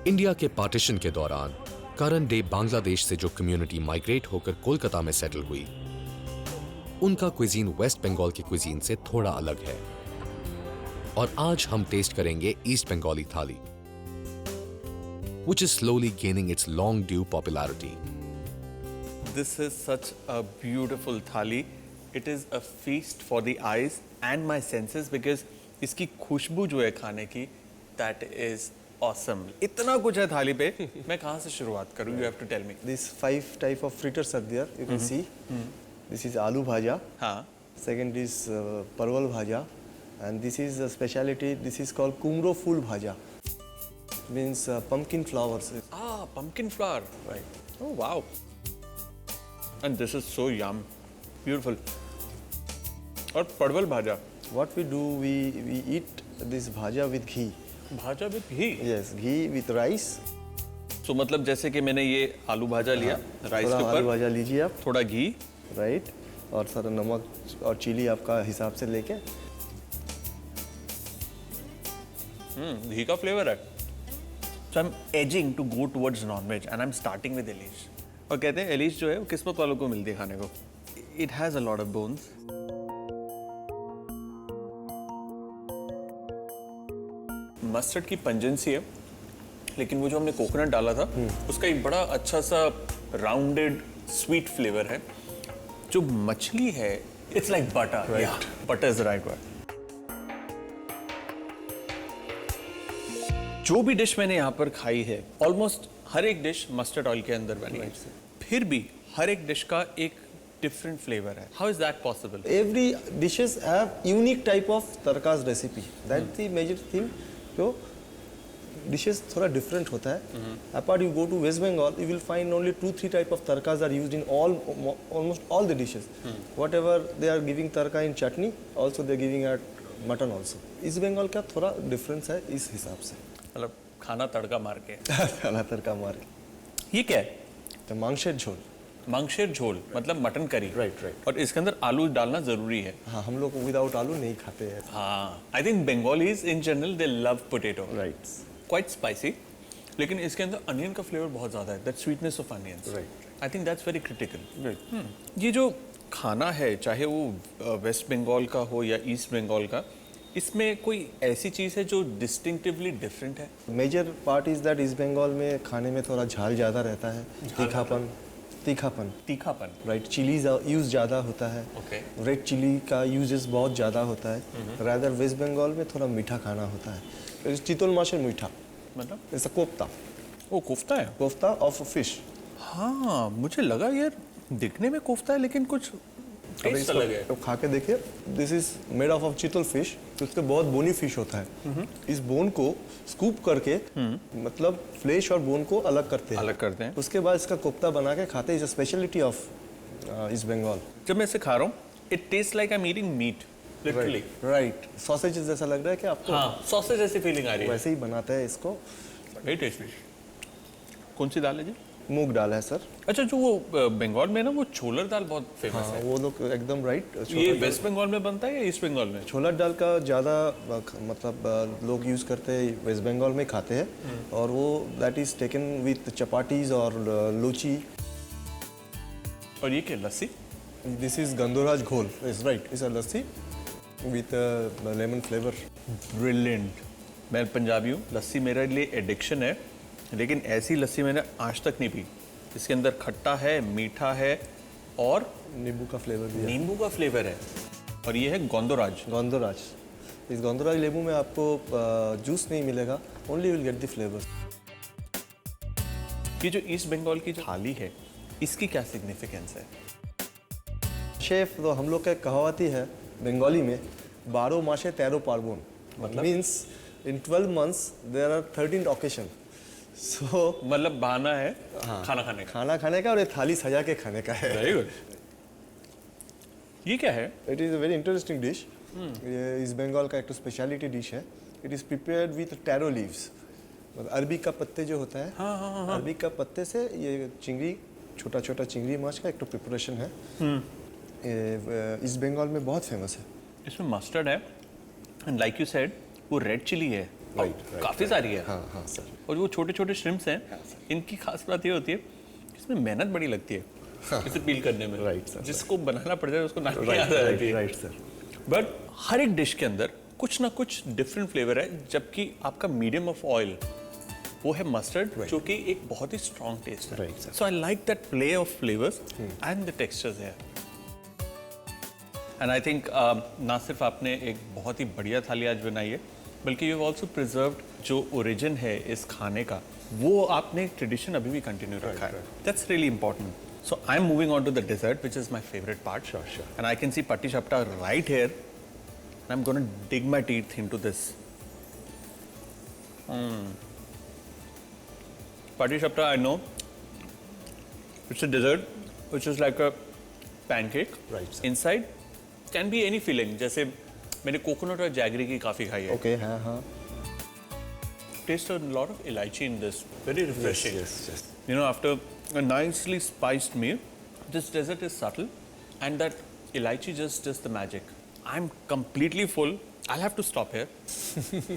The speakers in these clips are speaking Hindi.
इंडिया के पार्टीशन के दौरान करंट डे बांग्लादेश से जो कम्युनिटी माइग्रेट होकर कोलकाता में सेटल हुई, उनका क्विजीन वेस्ट बंगाल के क्विजीन से थोड़ा अलग है। और आज हम टेस्ट करेंगे ईस्ट बंगाली थाली, which is slowly gaining its long due popularity. This is such a beautiful thali. It is a feast for the eyes and my senses because इसकी खुशबू जो है खाने की, that is awesome. इतना कुछ है थाली पे, मैं कहाँ से शुरुआत करूँ? You have to tell me. These 5 type of fritters are there. You can see. This is aloo bhaja. हाँ. Second is parwal bhaja, and this is a speciality. This is called kumro fool bhaja. Means pumpkin flowers. Ah, pumpkin flower. Right. Oh wow. And this is so yum. Beautiful. और परवल भाजा. What we do, we eat this bhaja with ghee. Bhaja with ghee. Yes, ghee with rice. So मतलब जैसे कि मैंने ये आलू भाजा लिया, राइस थोड़ा के आलू ऊपर भाजा लीजिए आप. थोड़ा घी. राइट. और सारा नमक और चिली आपका हिसाब से लेके. घी का फ्लेवर है. So I'm edging to go towards non-veg and I'm starting with Elish. और कहते हैं Elish जो है वो किस्मत वालों को मिलती है खाने को. It has a lot of bones. Mustard की पंजेंसी है, लेकिन वो जो हमने कोकोनट डाला था उसका एक बड़ा अच्छा सा राउंडेड स्वीट फ्लेवर है. जो मछली है it's like butter. Right. Butter is the right word. जो भी डिश मैंने यहाँ पर खाई है, ऑलमोस्ट हर एक डिश मस्टर्ड ऑयल के अंदर बनी है. फिर भी हर एक डिश का एक डिफरेंट फ्लेवर है. How is that possible? Every dishes have unique type of तड़का's recipe. That's the major thing. तो dishes थोड़ा different होता है. Apart you go to West Bengal, you will find only 2-3 type of तड़का's are used in almost all the dishes. Whatever they are giving tadka in chutney, also they are giving at mutton also. East Bengal का थोड़ा difference है इस हिसाब से. मतलब खाना तड़का मार के. खाना तड़का मार के. ये क्या है? तो मांगशेर झोल. मांगशेर झोल मतलब मटन करी. Right. और इसके अंदर आलू डालना जरूरी है. हाँ, हम लोग विदाउट आलू नहीं खाते हैं. हाँ, I think Bengalis in general they love potato. Right. Quite spicy, लेकिन इसके अंदर अनियन का फ्लेवर बहुत ज़्यादा है. That sweetness of onions. Right. I think that's very critical. Right. ये जो खाना है, चाहे वो वेस्ट बंगाल का हो या ईस्ट बंगाल का, इसमें कोई ऐसी चीज़ है जो डिस्टिंक्टिवली डिफरेंट है? Major part is that East Bengal में खाने में थोड़ा झाल ज़्यादा रहता है. तीखापन. राइट. चिली यूज़ ज़्यादा होता है. Okay. रेड चिली का यूजेस बहुत ज़्यादा होता है. रादर वेस्ट बंगाल में थोड़ा मीठा खाना होता है. चितल माशेर मीठा मतलब ऐसा कोफ्ता. वो कोफ्ता है. Kofta of fish. हाँ, मुझे लगा यार दिखने में कोफ्ता है लेकिन कुछ टेस्ट अलग है. तो खा के देखिए. This is made of chital fish. उसके बहुत बोनी फिश होता है. इस बोन को स्कूप करके मतलब फ्लेश और बोन को अलग करते हैं. उसके बाद इसका कोफ्ता बना के खाते हैं. Is a speciality of East Bengal. जब मैं इसे खा रहा हूँ, it taste like I am eating meat literally. Right. Sausage जैसा लग रहा है कि आपको. हाँ, सॉसेज जैसी फीलिंग आ रही है. वैसे ही बनाते हैं इसको. Very tasty. कौन सी दाल है जी? मूंग दाल है सर. अच्छा, जो वो बंगाल में ना वो छोलर दाल बहुत फेमस हाँ, है. वो लोग एकदम राइट. ये वेस्ट बंगाल में बनता है या ईस्ट बंगाल में? छोलर दाल का ज़्यादा मतलब लोग यूज़ करते हैं, वेस्ट बंगाल में खाते हैं. और वो that is taken with chapatis और लूची. और ये क्या, लस्सी? दिस इज गंदोराज घोल. Is right. Is a lassi with lemon flavour. Brilliant. मैं पंजाबी हूँ, लस्सी मेरे लिए एडिक्शन है, लेकिन ऐसी लस्सी मैंने आज तक नहीं पी. इसके अंदर खट्टा है, मीठा है और नींबू का फ्लेवर भी है. नींबू का फ्लेवर है. और ये है गोंदोराज. गोंदोराज. इस गोंदोराज लेबू में आपको जूस नहीं मिलेगा. Only will get the flavour. ये जो ईस्ट बंगाल की जो थाली है, इसकी क्या सिग्निफिकेंस है? शेफ तो हम लोग का कहावती है बंगाली में, 12 मासे 13 पार्वण. मतलब means in 12 months there are 13 occasion. So मतलब बहाना है खाना खाने का. खाना खाने का और ये थाली सजा के खाने का है. Very good. ये क्या है? It is a very interesting dish. ये इस बंगाल का एक तो स्पेशलिटी डिश है. It is prepared with tarot leaves. मतलब अरबी का पत्ते जो होता है. हाँ. अरबी का पत्ते से ये चिंगड़ी, छोटा छोटा चिंगड़ी माछ का एक तो प्रिपरेशन है. इस बंगाल में बहुत फेमस है. इसमें मस्टर्ड है एंड लाइक यू सेड वो रेड चिली है. Right. काफ़ी सारी है। हाँ हाँ सर। और वो छोटे छोटे श्रिम्प्स हैं, इनकी खास बात ये होती है इसमें मेहनत बड़ी लगती है इसे पील करने में। Right, sir, जिसको बनाना पड़ जाए उसको नाक में याद आ जाती है। Right sir. बट हर एक डिश के अंदर कुछ ना कुछ डिफरेंट फ्लेवर है, जबकि आपका मीडियम ऑफ ऑयल वो है मस्टर्ड, जो कि एक बहुत ही स्ट्रॉन्ग टेस्ट है। Right, sir. So I like that play of flavours and the textures है। एंड आई थिंक ना सिर्फ आपने एक बहुत ही बढ़िया थाली आज बनाई है, बल्कि यू हैव आल्सो प्रिजर्व्ड जो ओरिजिन है इस खाने का, वो आपने ट्रेडिशन अभी भी कंटिन्यू रखा है। That's really important. So I am moving on to the dessert which is my favourite part. Sure. And I can see patishapta right here. I'm going to dig my teeth into this. Patti Chapta, I know. It's a dessert which is like a pancake. Right, sir. Inside can be any filling. जैसे मैंने कोकोनट और जैगरी की काफ़ी खाई है. ओके हाँ हाँ। Taste a lot of elaichi in this. Very refreshing. Yes. You know, after a nicely spiced meal, this dessert is subtle, and that elaichi just does the magic. I'm completely full. I'll have to stop here,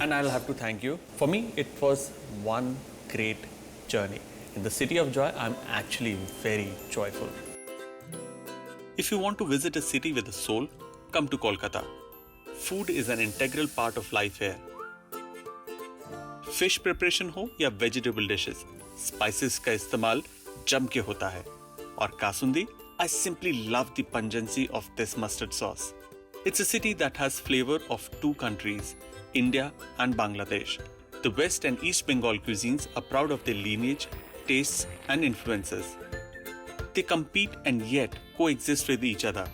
and I'll have to thank you. For me, it was one great journey. In the city of joy, I'm actually very joyful. If you want to visit a city with a soul, come to Kolkata. Food is an integral part of life here. Fish preparation हो या वेजिटेबल डिशेस, स्पाइसेस का इस्तेमाल जम के होता है। और kasundi, I simply love the pungency of this mustard sauce. It's a city that has flavor of two countries, India and Bangladesh. The West and East Bengal cuisines are proud of their lineage, tastes and influences. They compete and yet coexist with each other.